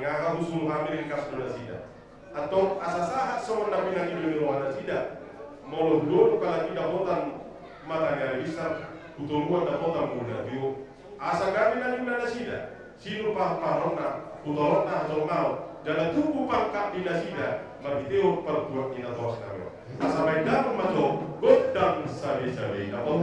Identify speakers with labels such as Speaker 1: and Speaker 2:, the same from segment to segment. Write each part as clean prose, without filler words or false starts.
Speaker 1: ngaga usul hamirin kasdona sida atau asasahat sama nabi nang ilu wana sida molo dulu kala tidak hotan mata ngari bisa betul da hotan muda bio asa kami nang ilu sida sinu parona utolona atau mau jala tubuh pangkat di sida mabiteo perbuat ina tos kami asa baik dapat maco godang sabi-sabi dapat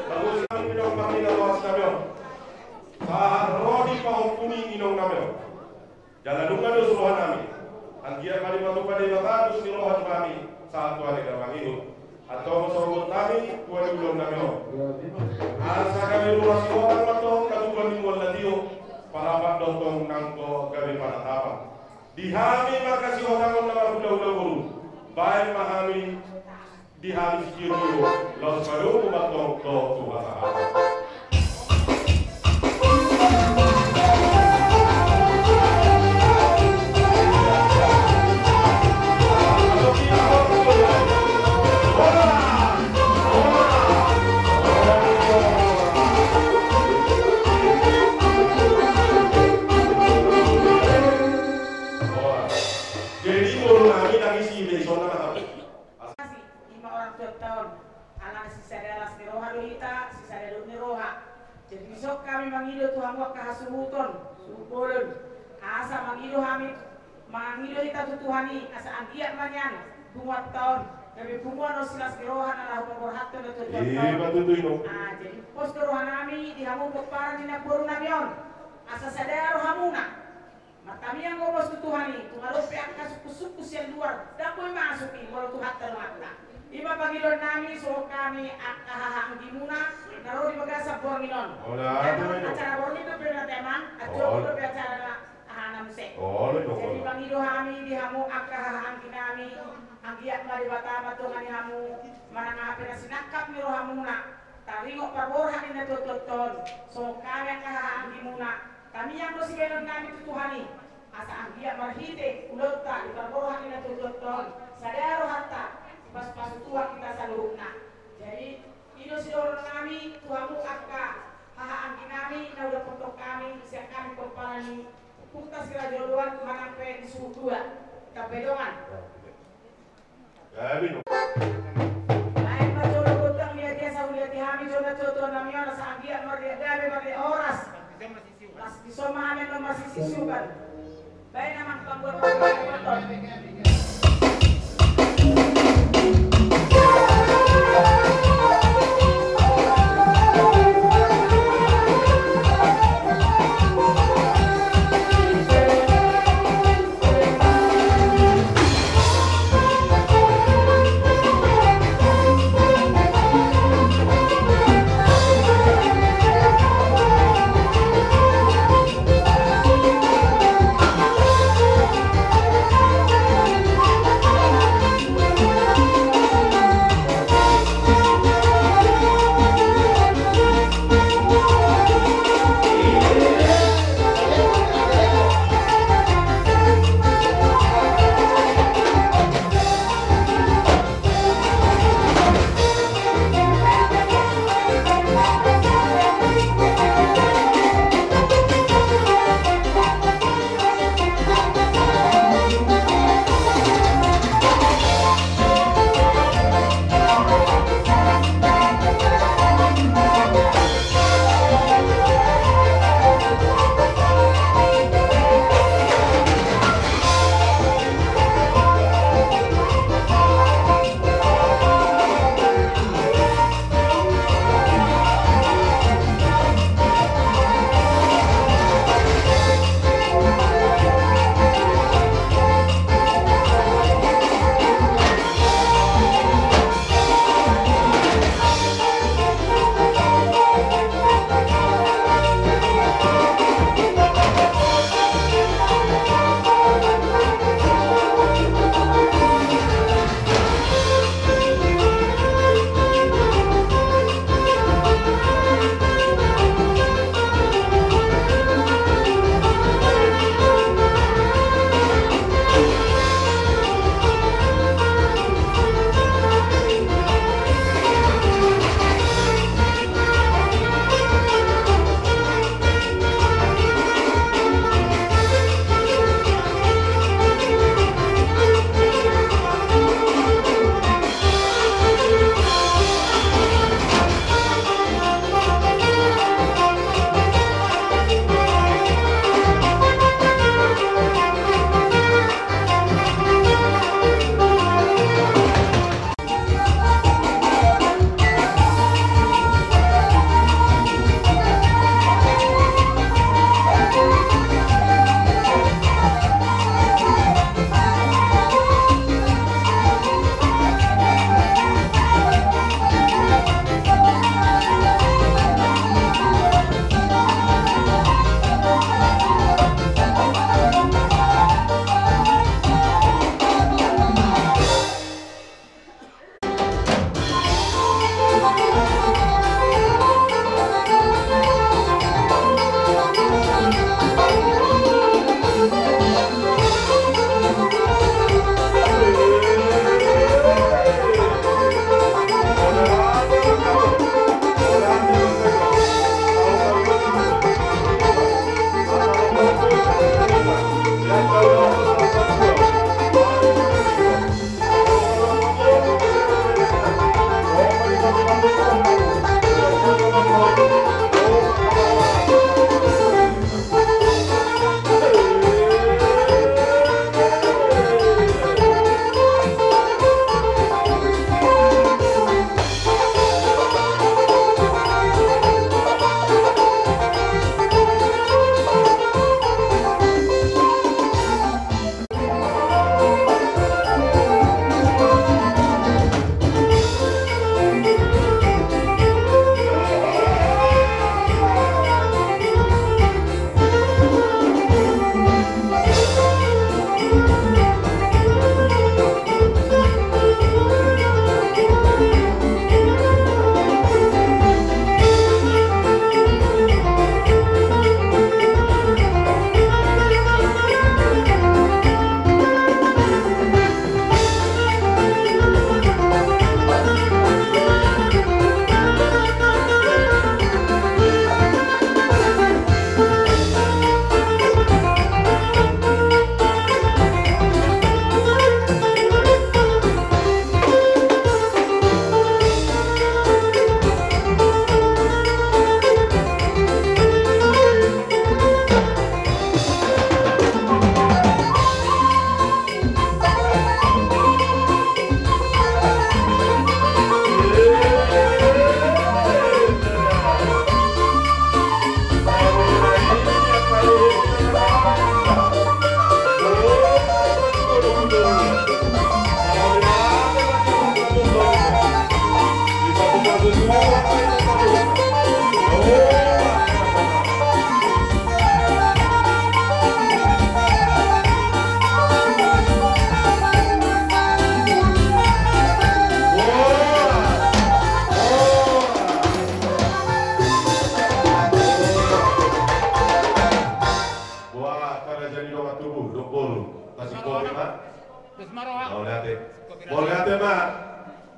Speaker 1: Bagus kami pinong kami na luas kami. Sa rodi pa kuning inong kami. Jalanungan do suruhan kami. Ang giya kami matukan di bata do suruhan kami sa Tuhan ng Panginoon. At kung sorot kami, kuwan ulong kami. Asa kami luwas ko ang matong katuban ni wala diyo para magdotong nangko kami panatapang. Dihami makasih orang nama udah guru. Baik mahami dihami sikiro los baru matong to Tuhan.
Speaker 2: Jadi besok kami mangido Tuhan wa kahasuhuton subolon asa mangido kami mangido kita Tuhani asa anggiat manyan bungat tahun kami bunga no silas kirohan ala pemborhato no tujuan tahun jadi pos kirohan kami dihamu pokparan dina burung nabion asa sadar hamuna matami yang ngobos Tuhani tungarope angka suku-suku siang luar dapoy masuki walau Tuhan termakna iba pagilon nami so kami akahahang dimuna naro di bagasa bornginon. Acara borngin itu pernah temang, acara itu acara hanam se. Jadi pangido kami dihamu akahahang kinami, anggiat mari batama tungani hamu manang apena sinakap ni rohamuna. Taringo parborhan ina toton. So kami akahahang dimuna. Kami yang dosi kelon kami tutuhani. Asa anggiat marhite ulota di parborhan ina toton. Sadaro hatta pas tuah kita saluhna. Jadi ino sidoro kami tuamu akka hahaan kinami na udah foto kami siap kami komparani punta sila jodohan manampe di suhu dua kapedongan lain majodoh gotang lihat dia sa uliati hami jodoh jodoh namanya sa anggiat mardia gabe mardia oras las disomahamen no masih sisukan baik namang pangguat pangguat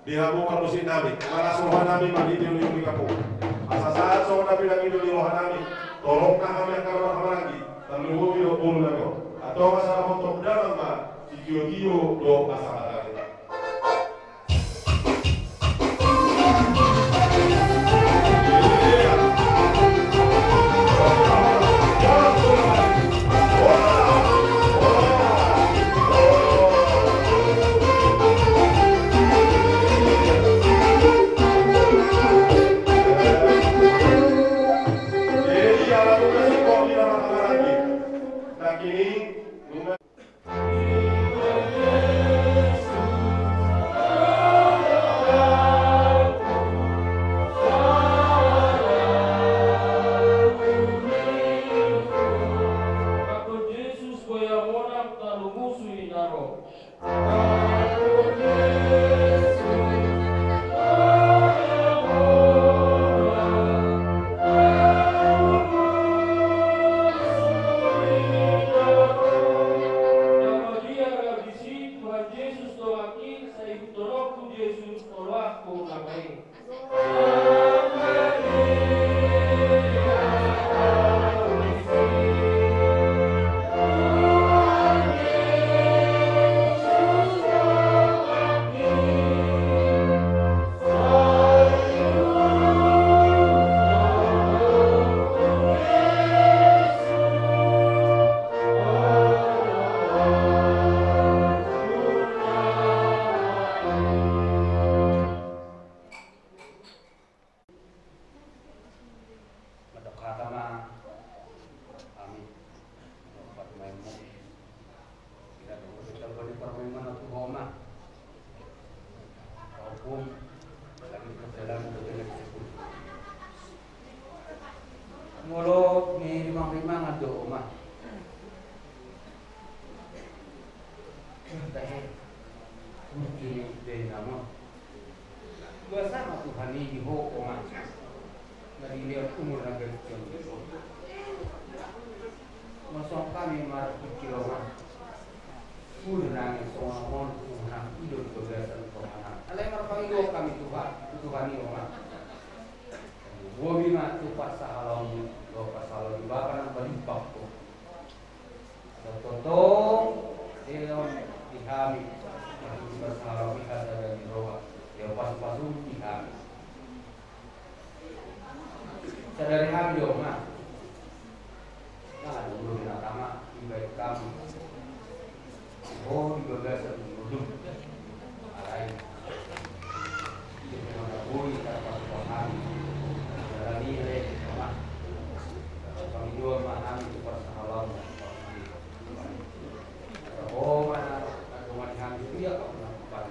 Speaker 1: Dihamu kalusin nami, para sohan nami magiti yung kapo. Asasaat sohan nami nang ilo liwahan nami, tolong na kami ang kawan hamangi, tanluho biro polo na ko. Ato masalah untuk dalam ma, si kiyo do asabatari.
Speaker 3: Sadari kami dong, nah, dulu binatama, ibadah kami, oh, digagas dulu, alai, kita menabui tanpa kami, jalani oleh kami, kami dua mahami persahalan, oh mana, rumah kami dia kau lakukan,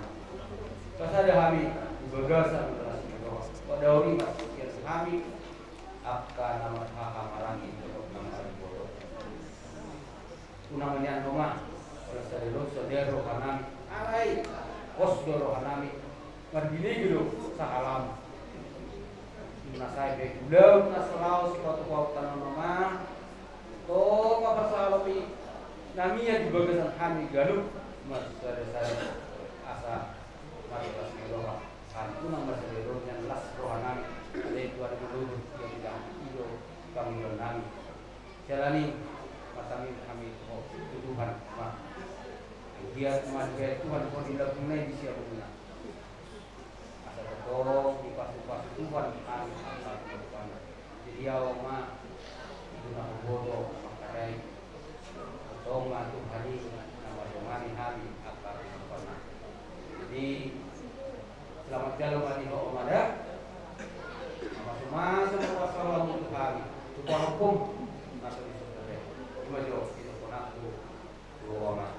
Speaker 3: pasal ada kami digagas pada hari masuk kami. Akka nama hamarangi untuk nama bodoh. Unang niyan noma, oleh sadero sadero hanami, alay, osdoro hanami, marbini gitu sahalam. Nasai bekulau nasalau suatu kautan noma, to kapasalami, namiya dibagasan kami galuh, mas sadero asa maritas meroha, kan unang sadero yang las rohanami. Ada 2020 yang tidak itu kami menang jalani masami kami Tuhan Pak dia manusia Tuhan pun tidak pernah bisa punya asal betul di pas Tuhan kami asal Tuhan jadi awak itu nama bodoh makarai toma Tuhan ini nama Tuhan hari akan pernah jadi selamat jalan bagi Omada. Masa masalah untuk kami, supaya hukum nasib itu cuma jauh itu pun aku dua orang.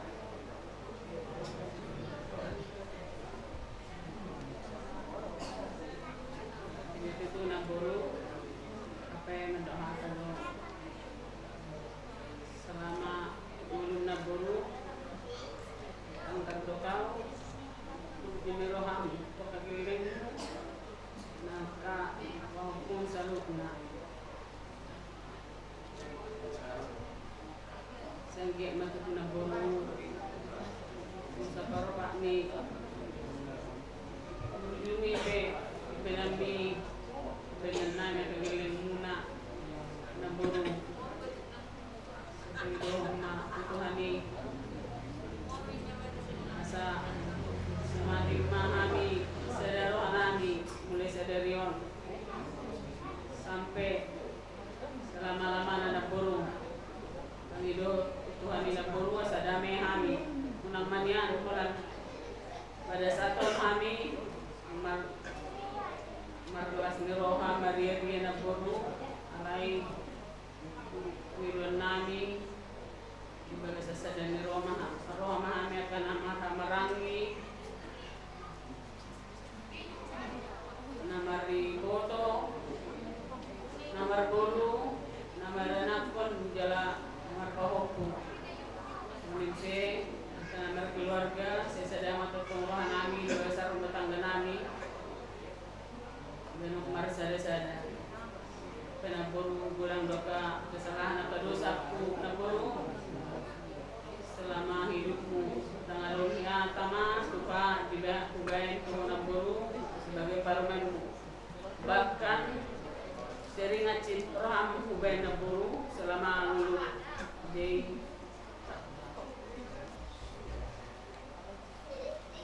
Speaker 2: ni roha Maria Riana Boru alai Wirwan nami ibaga sa ni Roma kami akan marangi namari boto namar bolu namar anakon jala namar pahoku Minse, namar keluarga, saya sedang matutong rohan nami, luwasar rumah tangga nami. Ganun marsada-sada. Penaburu gulang doka kesalahan atau dosaku naburu selama hidupmu. Tangalungnya tama, suka kubayan ku naburu sebagai parumanmu. Bahkan sering ngacit roham kubayan naburu selama lulu. Jadi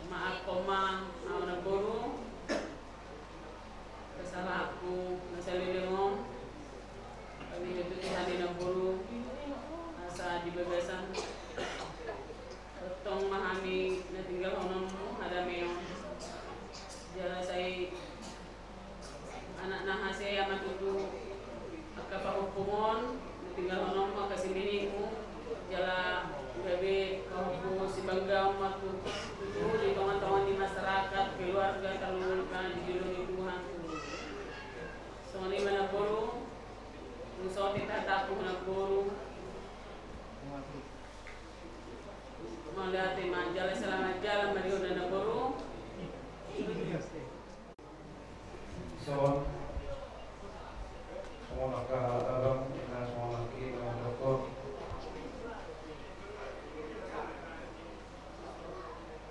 Speaker 2: maaf koma mau naburu kesalahanku nasalilingom kami itu hari naburu asa di bebesan tong mahami na tinggal hononmu ada meong jala saya anak nahase amat itu akapahukumon na tinggal hononmu akasiminimu jala gabi kahuku si bangga matu di teman-teman di masyarakat keluarga talulkan dijulungi Tuhan soalnya mana buru musuh kita takut mana buru melihat majalah selama jalan Mario dan buru
Speaker 4: so semua nakal alam dan semua laki dengan dokter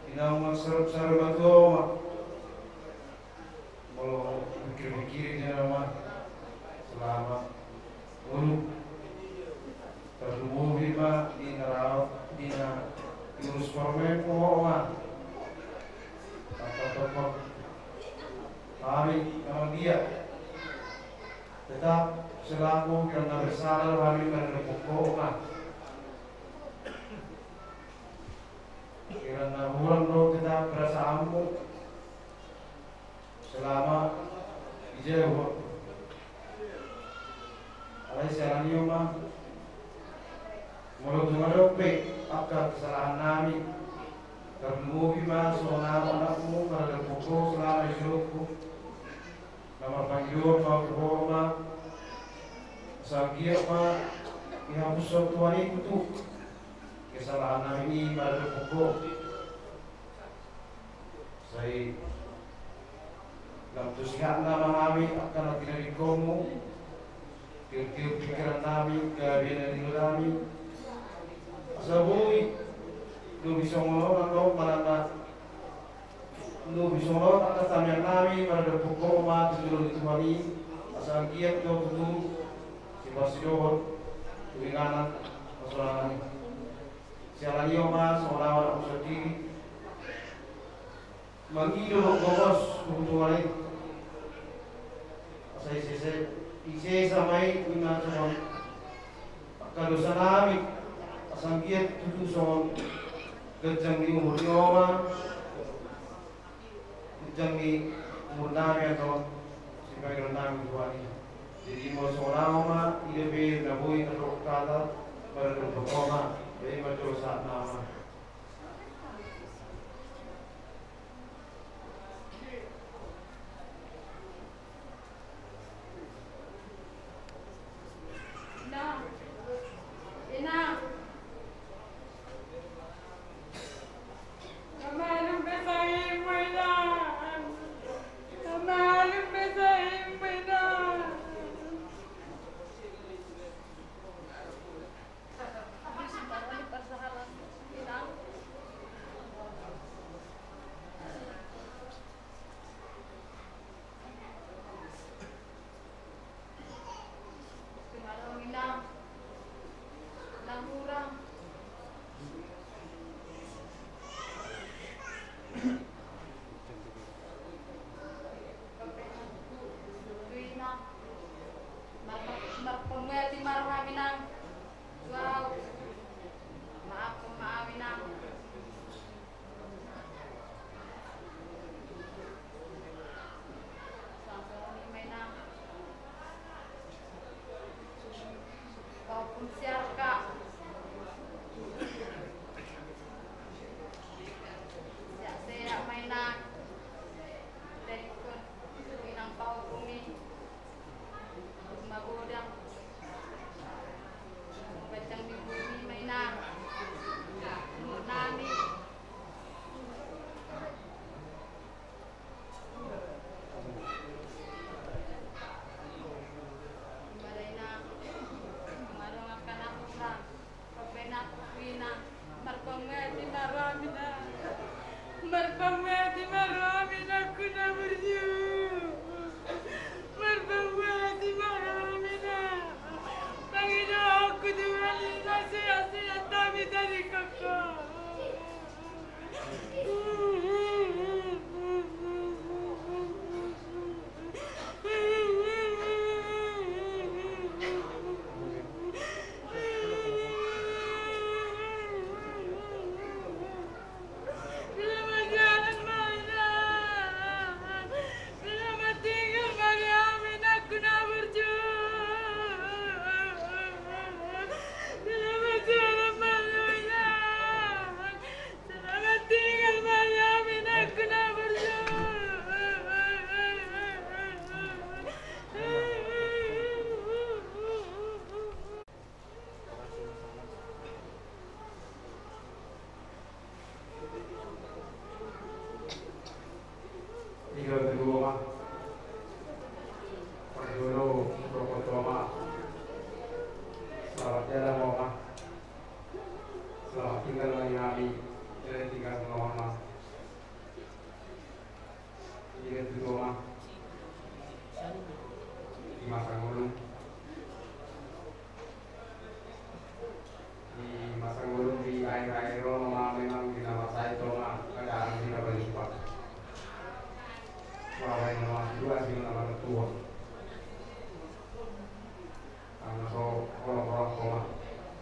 Speaker 4: Inang sarap-sarap ato mau mikir-mikirin niya naman selama terlumuhi ma di naraw di na irus formen po ma tapos kami naman dia tetap selaku karena bersalah kami menepuk ma karena bulan lo kita berasa ampuh selama ijauh alai seraniyo mah mulut akan kesalahan nami terlumuhi mah soal anakmu pada pukul selama hidupku nama panggil mau berhormat sagia mah dihapus Tuhan itu kesalahan nami ini pada pukul saya dalam tusihan nama kami akan tidak dikomu tiap-tiap pikiran kami kebiasaan diri kami sabui lu bisa ngolong atau mana lu bisa ngolong atas tamian kami pada pukul umat seluruh Tuhan ini asal kiat jauh dulu si Basidohor tuinganan masalah sialan iyo mas orang sedih mangido gobos kebutuhan saya ise samai ina son kalau sanami asangkiat tutu son gejang di umur nyoma gejang di umur nami atau sebagai nami tuani jadi mau sonama ide be nabui teruk kata pada berkoma jadi macam saat nama
Speaker 3: selamat jalan Mama. Selamat tinggal bagi kami. Jalan tinggal Mama. Ini itu Mama. Di masa ngulu. Di masa ngulu di air-air Mama memang di nama saya Mama. Kadang tidak berlipat. Wahai Mama dua sih nama tua. Kalau orang-orang koma,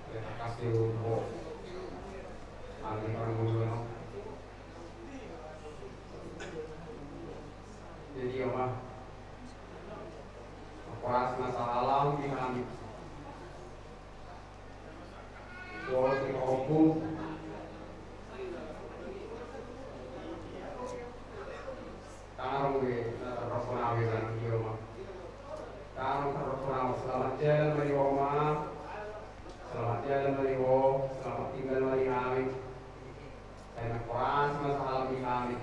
Speaker 3: kita kasih untuk ahli orang dulu, no. Jadi Oma, operasi masalah alam di kami. Soal kita hukum, tangan gue, terpesona gue kan di Oma. Kami terpesona selamat jalan dari Oma, selamat jalan dari Wo, selamat tinggal dari kami. Dan operasi masalah di kami.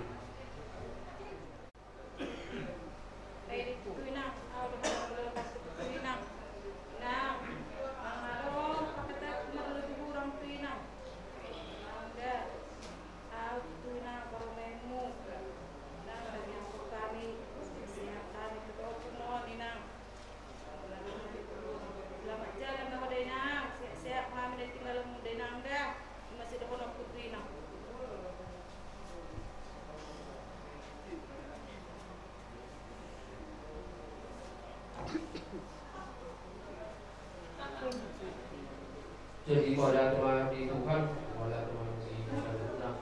Speaker 3: Jadi pada Tuhan di Tuhan, pada Tuhan di Tuhan,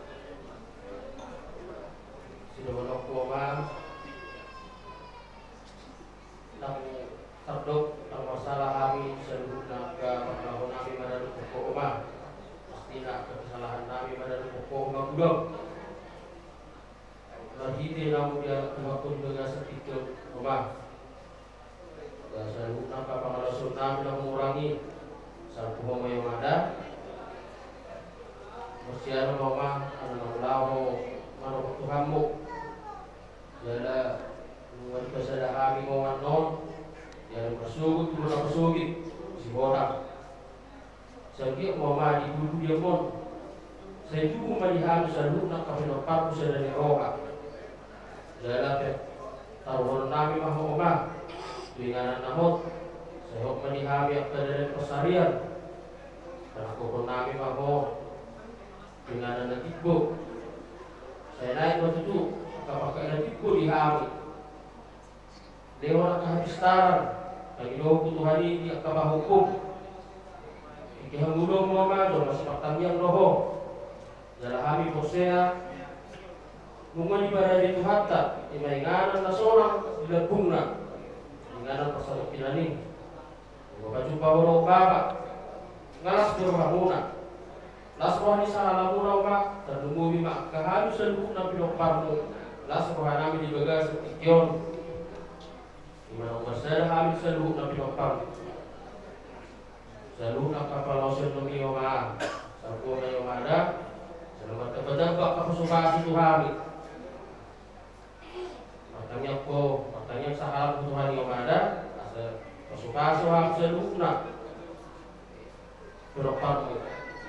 Speaker 3: sudah menok kuoma, nang terdok, nang masalah kami seluruh naga pengawan kami pada kuoma, pasti nak kesalahan kami pada kuoma gudang. Berhenti namun dia waktu dengan sedikit kuoma. Seluruh naga pengawan kami nak mengurangi. Satu mama yang ada, Mestiano mama, anak ulaho, manok Tuhanmu, jala nuan kesada kami mau non, yang bersugit turun bersugit, si borak. Segi mama di dulu dia mon, saya juga melihat selalu nak kami nopat pusat dari roha, jala pe taruhan nami mah mama, dengan namot. Saya melihat yang dari persarian dan aku pun nami maho dengan anak ibu. Saya naik waktu itu pakai anak ibu di kami. Lewat habis taran lagi doa Tuhan ini akabah hukum. Ikham gulung mama do masih pertanyaan roho. Dalam kami posea mungkin ibadah itu hatta imainganan na seorang dilabungna inganan pasal pinani. Baju bawah bapak ngalas bermahuna las rohani salah lamuna mak terdumumi mak kehalus seluruh nabi dokparmu las rohanami di bagas ikion dimana umasada hamil seluruh nabi dokparmu seluruh nak kapal lausen nomi oma sarko na yomada selamat kepada apa sukasi Tuhan matanya sahabat Tuhan yomada suka soal selukna berokparmu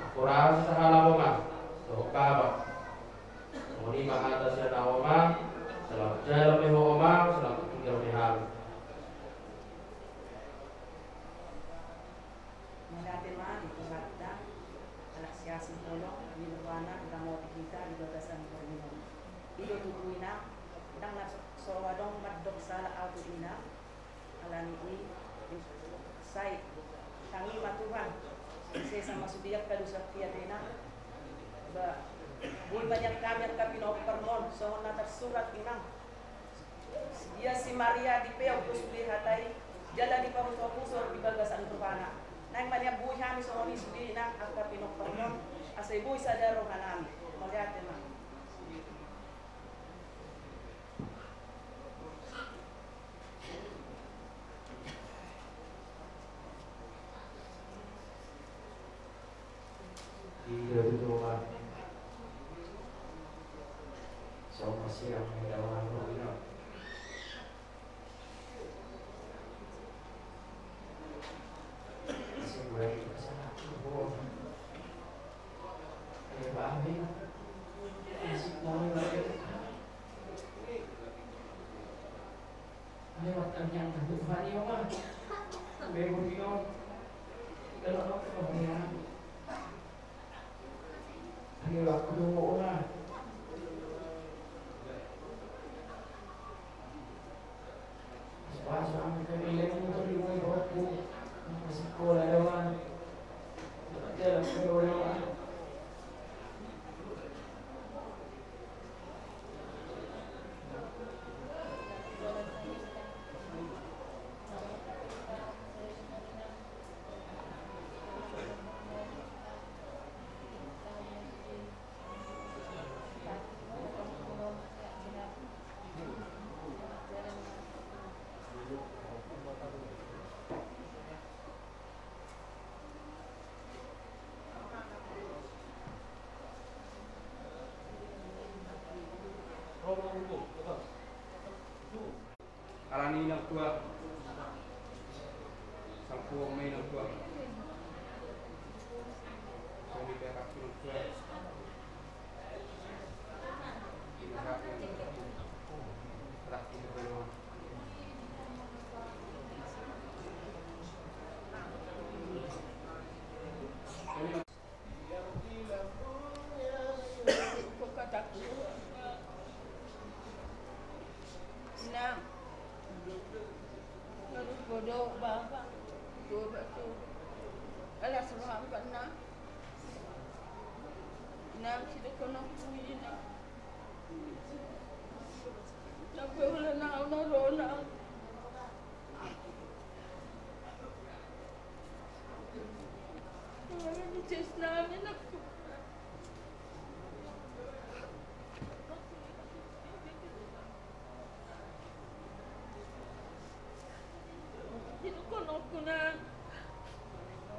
Speaker 3: aku rasa sahala mama berokaba moni mahata siya na mama selamat jalan meho mama selamat tinggal meham
Speaker 2: Madate ma itu harta anak siasi tolong di luana gamot kita di batasan berminum itu tubuhina dang na sowadong maddok sala auto ina alani sai tangi matuhan saya sama sudiak kadu saktia dena ba bul banyak kami kapino permon so natar surat inang dia si Maria di peo kusuli hatai jala di pamuso pusor di bagasan turbana nang manya buhi kami so ni sudi nang kapino permon asai buhi sadaro kanami malihat ma
Speaker 3: dari rumah so masih yang dalam rumah masih boleh
Speaker 5: Tuhan iyo mah. Bego bingung. Kalau aku kebanyakan. Ayo aku dulu lah. Pasang kailangan mo rin mo ako. Kasi ko wala naman. Wala naman.
Speaker 3: Alani ng tua. Sampuang may ng tua. Sorry perak ng tua. Ingat ng laki ng tua.
Speaker 6: Bodoh bapa, dua batu. Alas rumah empat enam. Enam situ kono kuih enam. Sampai bulan enam rona. Orang ni cesna ni nak. Kuna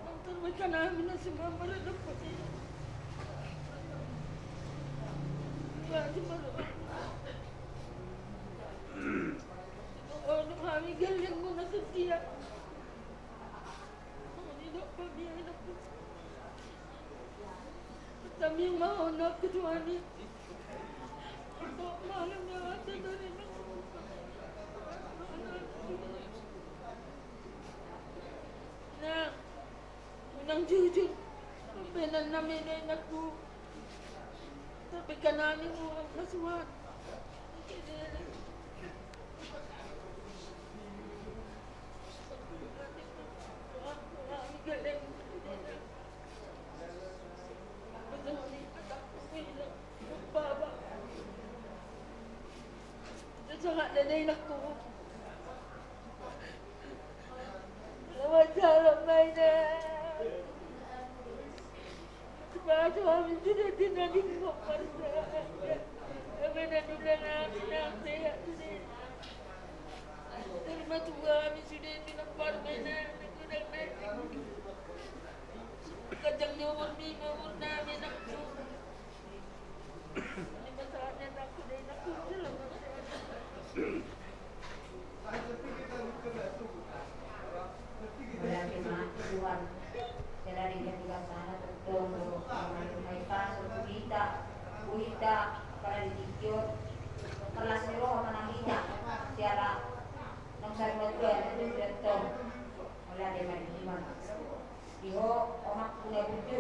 Speaker 6: nonton mereka namin na semua dapat ini. Lagi malu. Orang kami galing muna setia. Tidak kami nak. Kami mau nak kecuali. Untuk malam yang ada dari nak. Na, unang jujur, penan namin ay naku. Tapi kananin mo ang kasuhan. Kami galing. Baba. Ito nga nanay naku. Masalah mainan. Sebab suami sudah tidak dikopar saya. Kami dah bilang nanti. Terima kami sudah dikopar mainan. Sudah mainan. Kajangnya umur 5 umur 6 anakku. Ini masalahnya aku dah anakku selama.
Speaker 7: Tuhan, saya dari juga sana tertolong may paso kita para didikyot kelas nilo manangita siara nang sarmat ko yan dito wala di maniman iho omak punya buju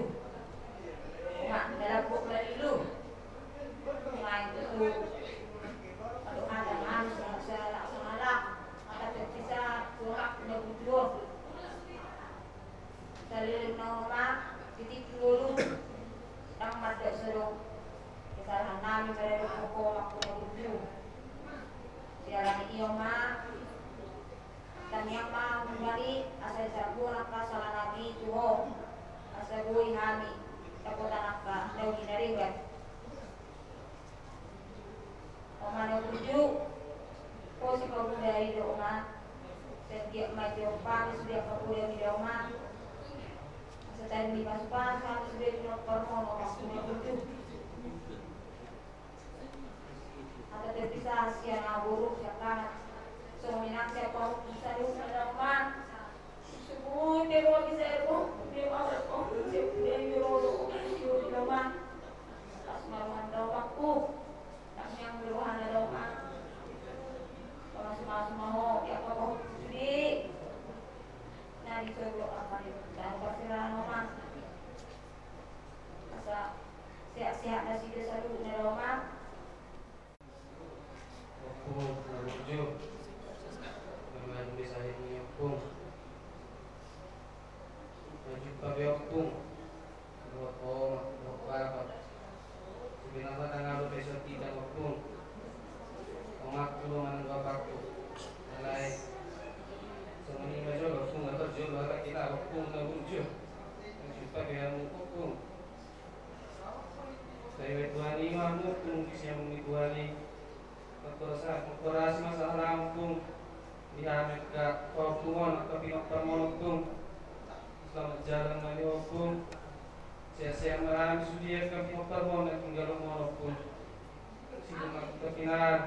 Speaker 7: omak nalabok lalilu ngayon itu aduh ada sa alak at bisa omak punya buju Salil nama titik dulu yang ada seru kesalahan namin meron ko ako na budyo siya iyo ma kanyang ma umali asal sa buwan ka sa nabi tuho asal buhay hami taputan ka daw ginaringan o mana budyo ko si pagbuday do ma sa diya may diyo pa sudah pagbuday mi do ma Setelah dimasukkan, kami sudah dilaporkan waktunya butuh. Ada terpisah siang buruk siapa semuanya siapa bisa diusahakan. Semua dewa bisa itu dewa berkong dia yuro di rumah. Tas maruan doaku, tak yang beruhan doa. Kalau semua mau ya kau jadi
Speaker 3: opung. Maju pabe opung. Buat buat apa? Sebenarnya tanggal besok kita opung. Omak kulo manang bapakku. Alai. Semani maju opung atau jual bapak kita opung na bunju. Maju pabe opung. Saya tuani mamu opung kisah mengikuani. Korporasi masalah Lampung dihamet ke Opungon ke Pinok Permonopung. Selamat jalan mani Opung. Saya merami sudia ke Pinok Permon dan tinggal Monopung. Siapa ke Pinar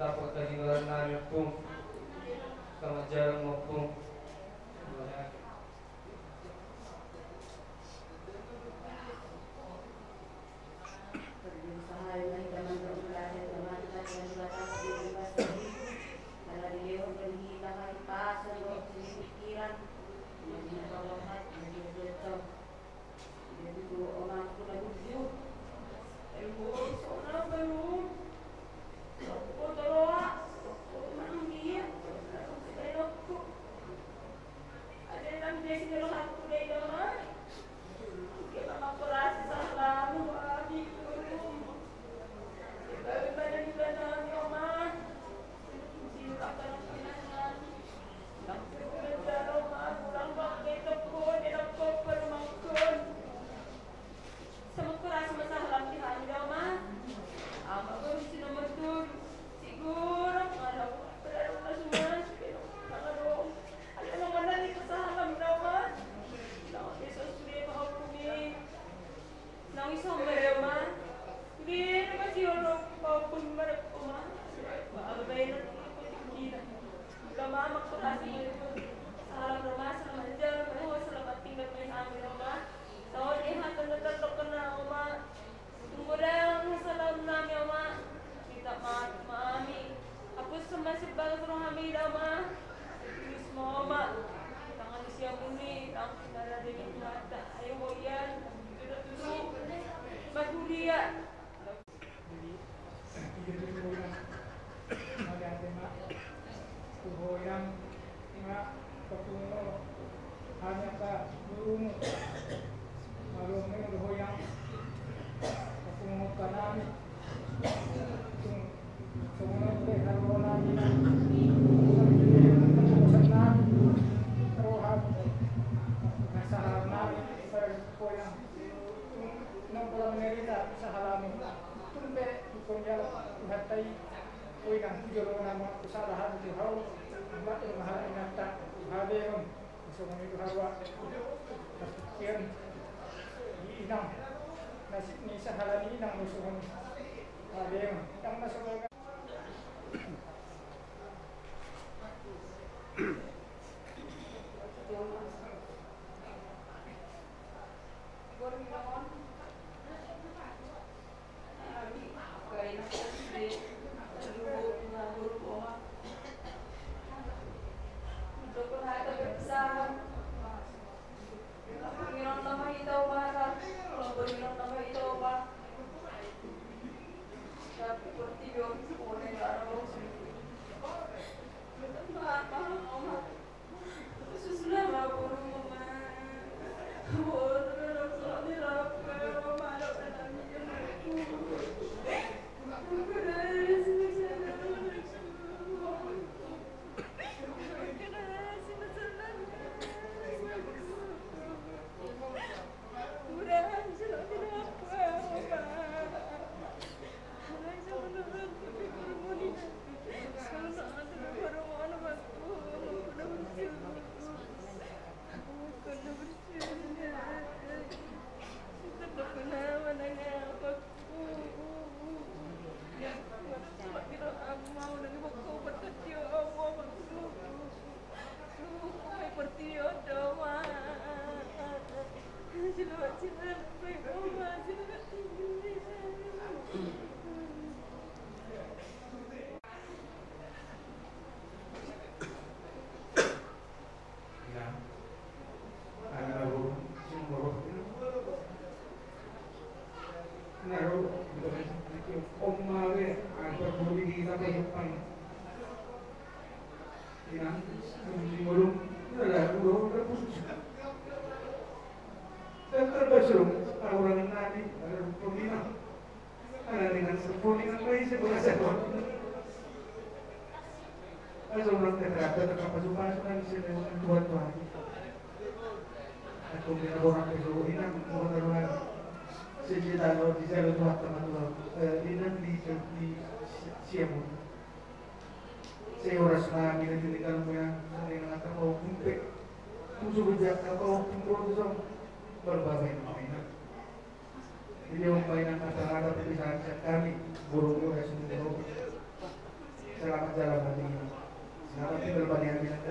Speaker 3: dapat ketinggalan nami Opung. Selamat jalan Opung.
Speaker 8: Om
Speaker 5: belum ada belum terputus. Dan terbasurung orang tadi ada pembina ada dengan sepuluhan bayi sebelas ekor. Ada orang terkata terkapa juga sudah bisa dengan tuan-tuan. Aku punya orang tersuruh ini orang sejuta kalau di sana tuh teman-teman ini di siapa? Saya orang selama ini kalau punya dengan kata mau kumpul, musuh bijak atau kumpul itu berbagai macam. Jadi orang mainan kata-kata perpisahan kami burung ya semua. Selamat jalan hari ini. Selamat tinggal pada yang bilang.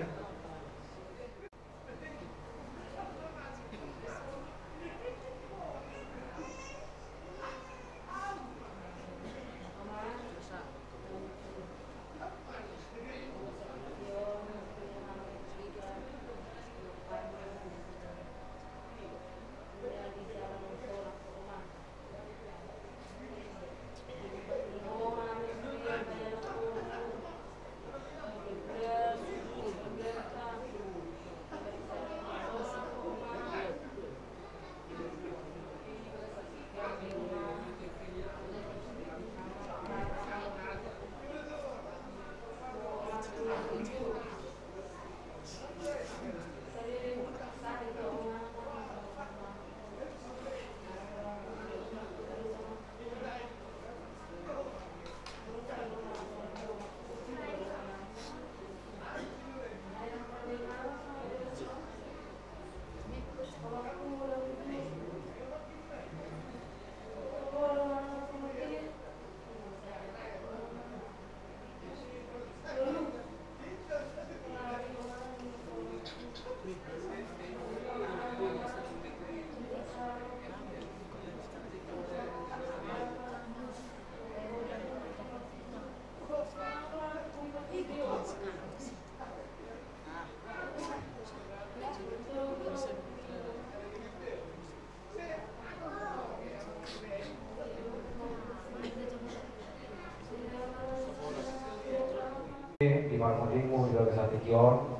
Speaker 3: Di Marmodimu juga kesatikion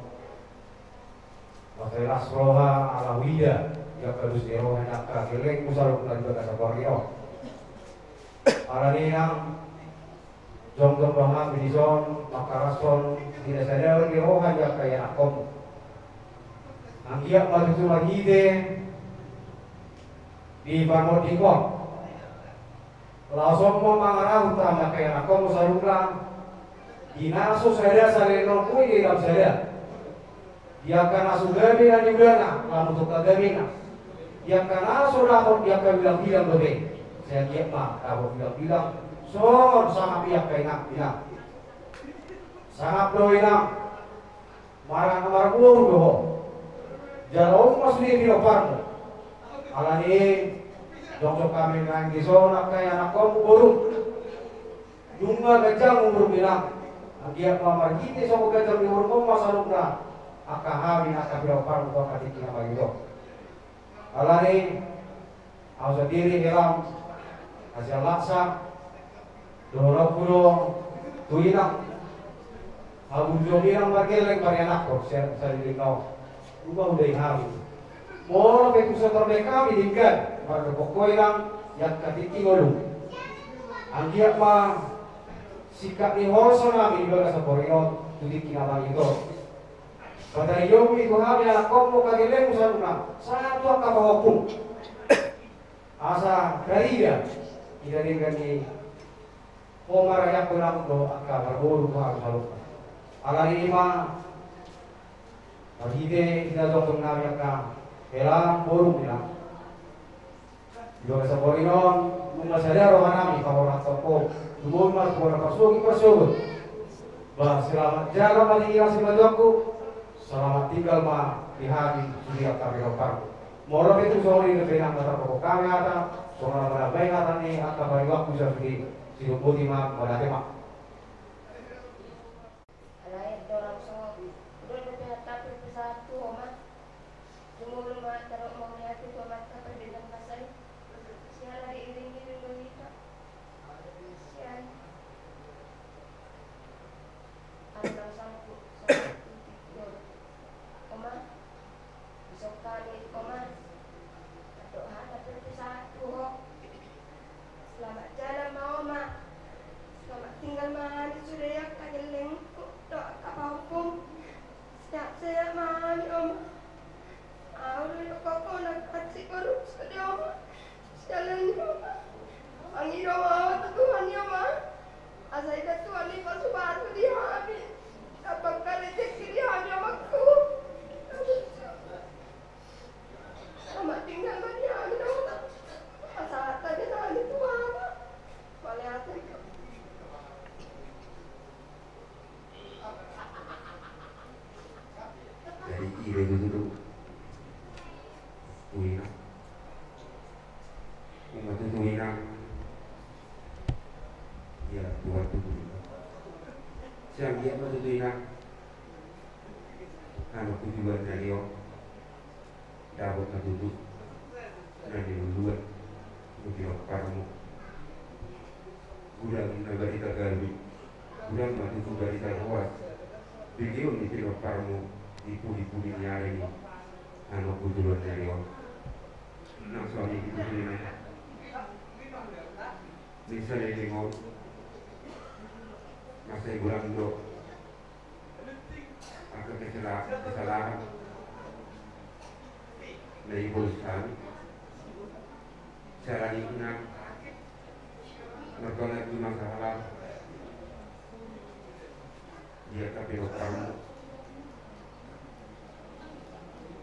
Speaker 3: Wakil Asroha Alawiyah yang kedus dewa hendak kakiling Musaluk dan juga kasakorio Alanina Jom-jom doha bidison Makarason Tidak sadar di roha yang kaya akom Anggiak matutu lagi di Marmodimu Langsung mau mengarah utama kaya akom Musaluk lang Dinaso saya salin nongkui di dalam saya. Dia akan nasu gabi dan diulana, lalu untuk gabi Dia akan nasu lapor dia akan bilang-bilang bebe. Saya giat mah, kalau bilang-bilang, sangat pihak kainak bilang. Sangat doina, marah buruk doh. Jauh masih di biloparmu. Alani, jok kami ngang di zona kayak anak kamu buruk. Dunga gajah umur bilang. Dia pelamar kita sama gajah di urung masaluk na akahamin akabilapan untuk katikin apa gitu. Alani, aku sendiri hilang hasil laksa, dorong puro, tuinang, aku juga bilang bergeleng pada anakku, saya diri kau, lupa udah hari. Mau lebih kusut kami dingkat, pada pokoknya yang katikin ulu. Anggiak mah sikap ni horso namin juga sa Borneo tudik kinabang ito. Pada iyo itu hal yang komo kagileng sa luna satu kapawapung. Asa kariya tidak digani pomarayak kurang do akal berburu tuhan salu. Alari lima pagide tidak dong nabi ka elang burung bilang. Juga sa Borneo mumasadya rohanami kawaran toko. Tumul mas bukan pasugi bah selamat jaga paling si majuku selamat tinggal mah di hari sudah kami lapar moro itu sore ini penang kata pokok kami ada sore pada baik kata nih akan bagi waktu seperti si budi mah pada tema
Speaker 7: Lain orang semua udah lebih tapi bersatu omat tumul mah taruh mau lihat itu omat apa di dalam pasai siapa lagi iring kita Kalau sanggup
Speaker 8: Saya mahal Om. Aku koko nak kasih korupsi dia Om. Sekalian Om. Angin Om, Tuhan Om. Asa itu Tuhan ni pasukan dia habis. Dapat rezeki dia habis aku. Sama tinggal dia habis Om. Asa tadi nak itu apa? Boleh hati.
Speaker 9: Dari ire dulu tuina umat tuina ya buat dulu siang dia matu tuina anak tujuan dari om dapat matu nanti duluan mungkin kamu gurang nagari tagarbi gurang matu dari tahuas video ni tiro kamu di nyari ini anak tujuan dari om nang suami itu ini bisa tengok masih gurang do aku kesalahan dari bosan cara ingat berkonek di masalah dia tapi kamu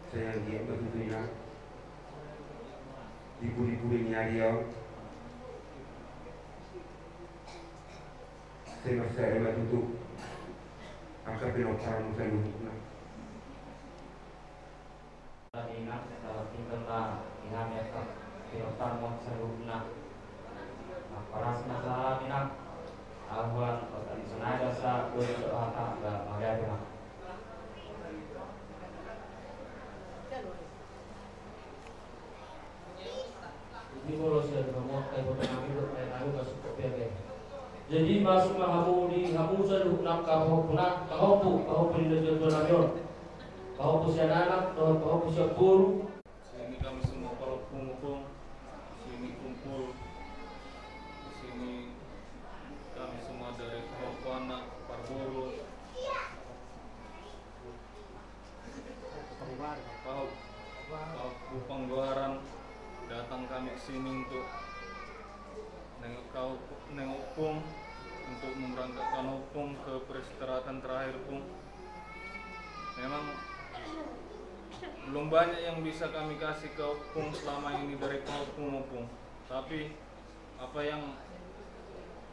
Speaker 9: saya dia bertujuan di nyari om saya masih ada tutup akan penopang saya lupa
Speaker 3: ingat kalau tinggallah ingat ya kak penopang mau saya lupa paras masalah ingat awan di sana ada sa doa tak ada ini kalau sudah ngomong kayak nabi gak cukup ya guys. Jadi masuklah kamu di kamu selalu nak kau pilih jodoh nabi kau punya anak kau punya guru.
Speaker 10: Sini kami semua kalau kumpul sini kumpul di sini kami semua dari kau anak parburu kau pengguaran datang kami ke sini untuk nengok Pung untuk memberangkatkan Pung ke peristirahatan terakhir Pung. Memang belum banyak yang bisa kami kasih ke Pung selama ini dari Pung. Tapi apa yang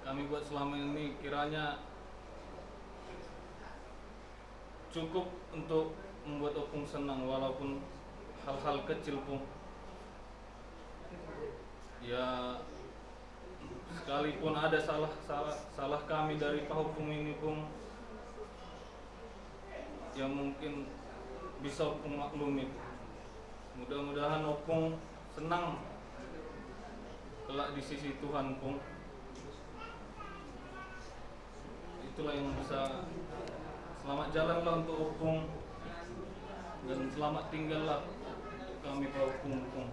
Speaker 10: kami buat selama ini kiranya cukup untuk membuat Opung senang walaupun hal-hal kecil Pung. Ya sekalipun ada salah kami dari Opung ini Pung yang mungkin bisa Opung maklumi. Mudah-mudahan Opung senang kelak di sisi Tuhan Pung. Itulah yang bisa. Selamat jalanlah untuk Opung dan selamat tinggallah untuk kami Opung Pung.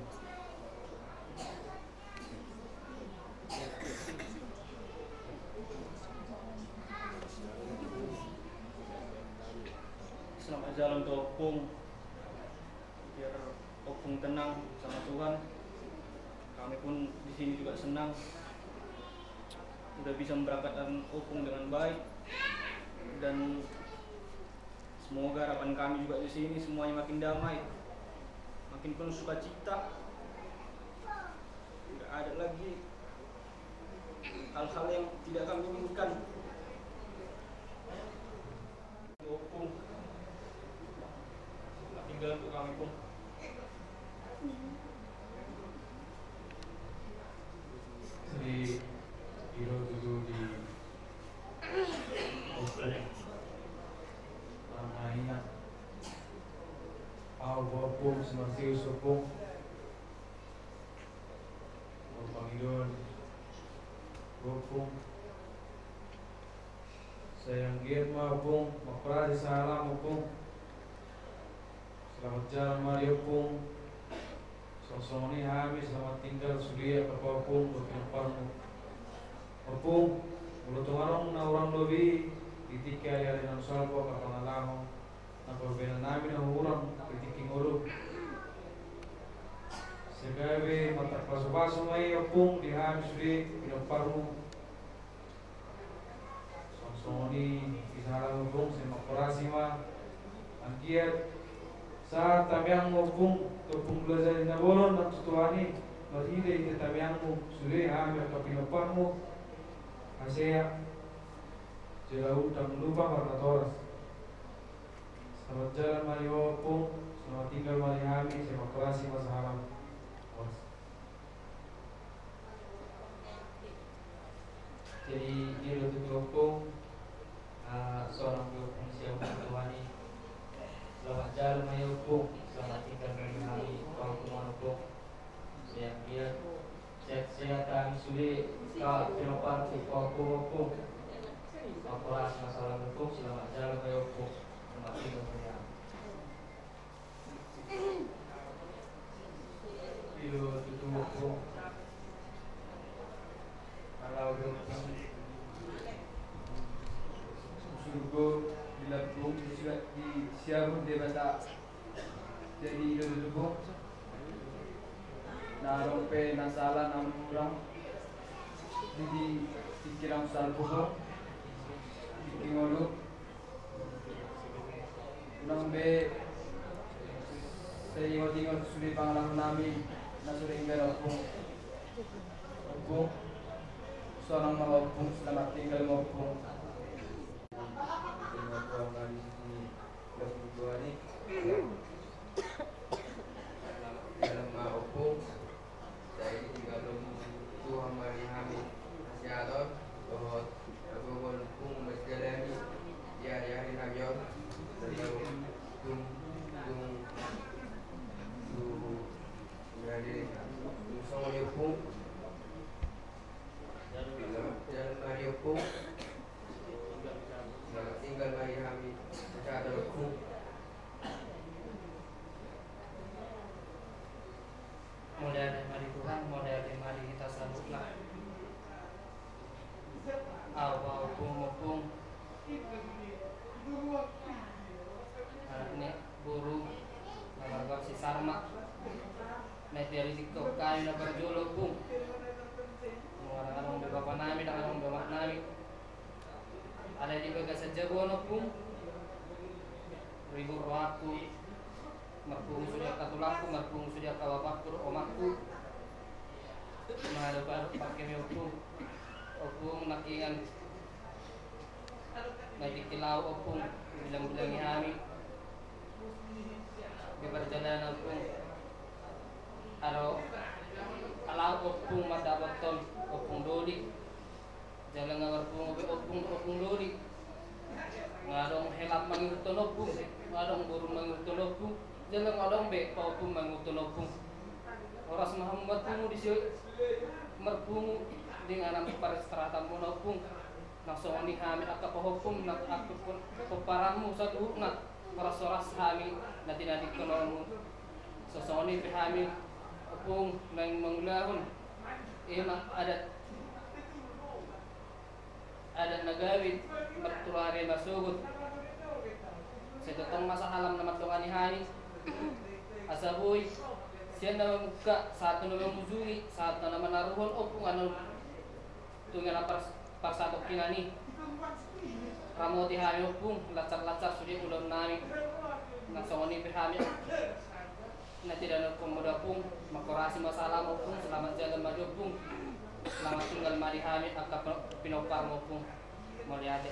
Speaker 10: Selamat jalan untuk Opung, biar Opung tenang sama Tuhan. Kami pun di sini juga senang, udah bisa memberangkatkan Opung dengan baik dan semoga harapan kami juga di sini semuanya makin damai, makin penuh sukacita. Tidak ada lagi hal-hal yang tidak kami inginkan. Opung tinggal untuk kami Pung.
Speaker 11: Jadi Iro dulu di Ramainya Pung semasih Pung Pangidon Pung sayang giat Pung makra di salam Pung. Selamat jalan Mario Pung. Sosok ini habis selamat tinggal sulia ke Pung berpinparmu. Pung, mulut orang na orang lobi, itika ya dengan salpo kapangalamo. Napabena namin ang urang kitiking ulo. Segabe matak paso-paso may opung di hamis di pinamparu. Songsoni isara opung sa makurasi ma ang giat sa tabiang opung topung belajar na bolon ng tutuani marhide ite tabiang mo suri hamis ka pinamparu asea jauh tak lupa warna toras. Selamat jalan mari opung, selamat tinggal mari kami, terima kasih mas halam.
Speaker 3: Jadi ini untuk opung, seorang opung siapa tuani. Selamat jalan mari opung, selamat tinggal mari kami, opung opung. Saya dia sehat kami sulit kau kenapa opung. Aku rasa masalah opung, selamat jalan mari opung. Iyo tutup ko kalau surgo dilabung di siapun debata jadi itu tutup na rompe na sala na murang jadi dikirang salpo dikingolo Nambe sa ingot-ingot sulit pangalan namin na suling opung seorang mga opung selamat tinggal mga opung dengan tuang kali ini berbuat ini dalam mga opung saya tinggal tuang kali kami nasihaton bahwa agawal opung masgalani di hari-hari nabiyon tinggal mari kami mencari hukum model mari Tuhan model mari kita sambutlah awal hukum ini guru nama si Sarma dari TikTok kayu na berjuluk pun orang-orang beberapa nami dan orang beberapa nami ada di bagas saja bono pun ribu rohaku merpung sudah katulaku merpung sudah kawapakur omakku mahal pakai meopung opung nakingan nanti kilau opung bilang-bilangi kami di perjalanan opung aro kalau opung madapat ton opung doli jalan ngawar opung doli ngadong helap manguton opung ngadong burung manguton opung jalan ngadong be opung manguton opung oras Muhammad pungu di sini merpungu dengan anak paristrata monopung langsung ni kami akap opung nak aku pun peparamu satu nak oras-oras kami nanti konomu sosoni kami opung nang mangulahon emang ada nagawid magturare masugot sa totong masa halam na matungani hani asaboy siya na muka sa ato na muzungi sa ato na manaruhon opung ano tunga na parsatok kinani ramoti hani opung lacar-lacar sudi ulon nami nasongoni pihami na tidak komoda pung makorasi masalah opung selamat jalan maju pung selamat tinggal mari kami akap pinopar opung moliate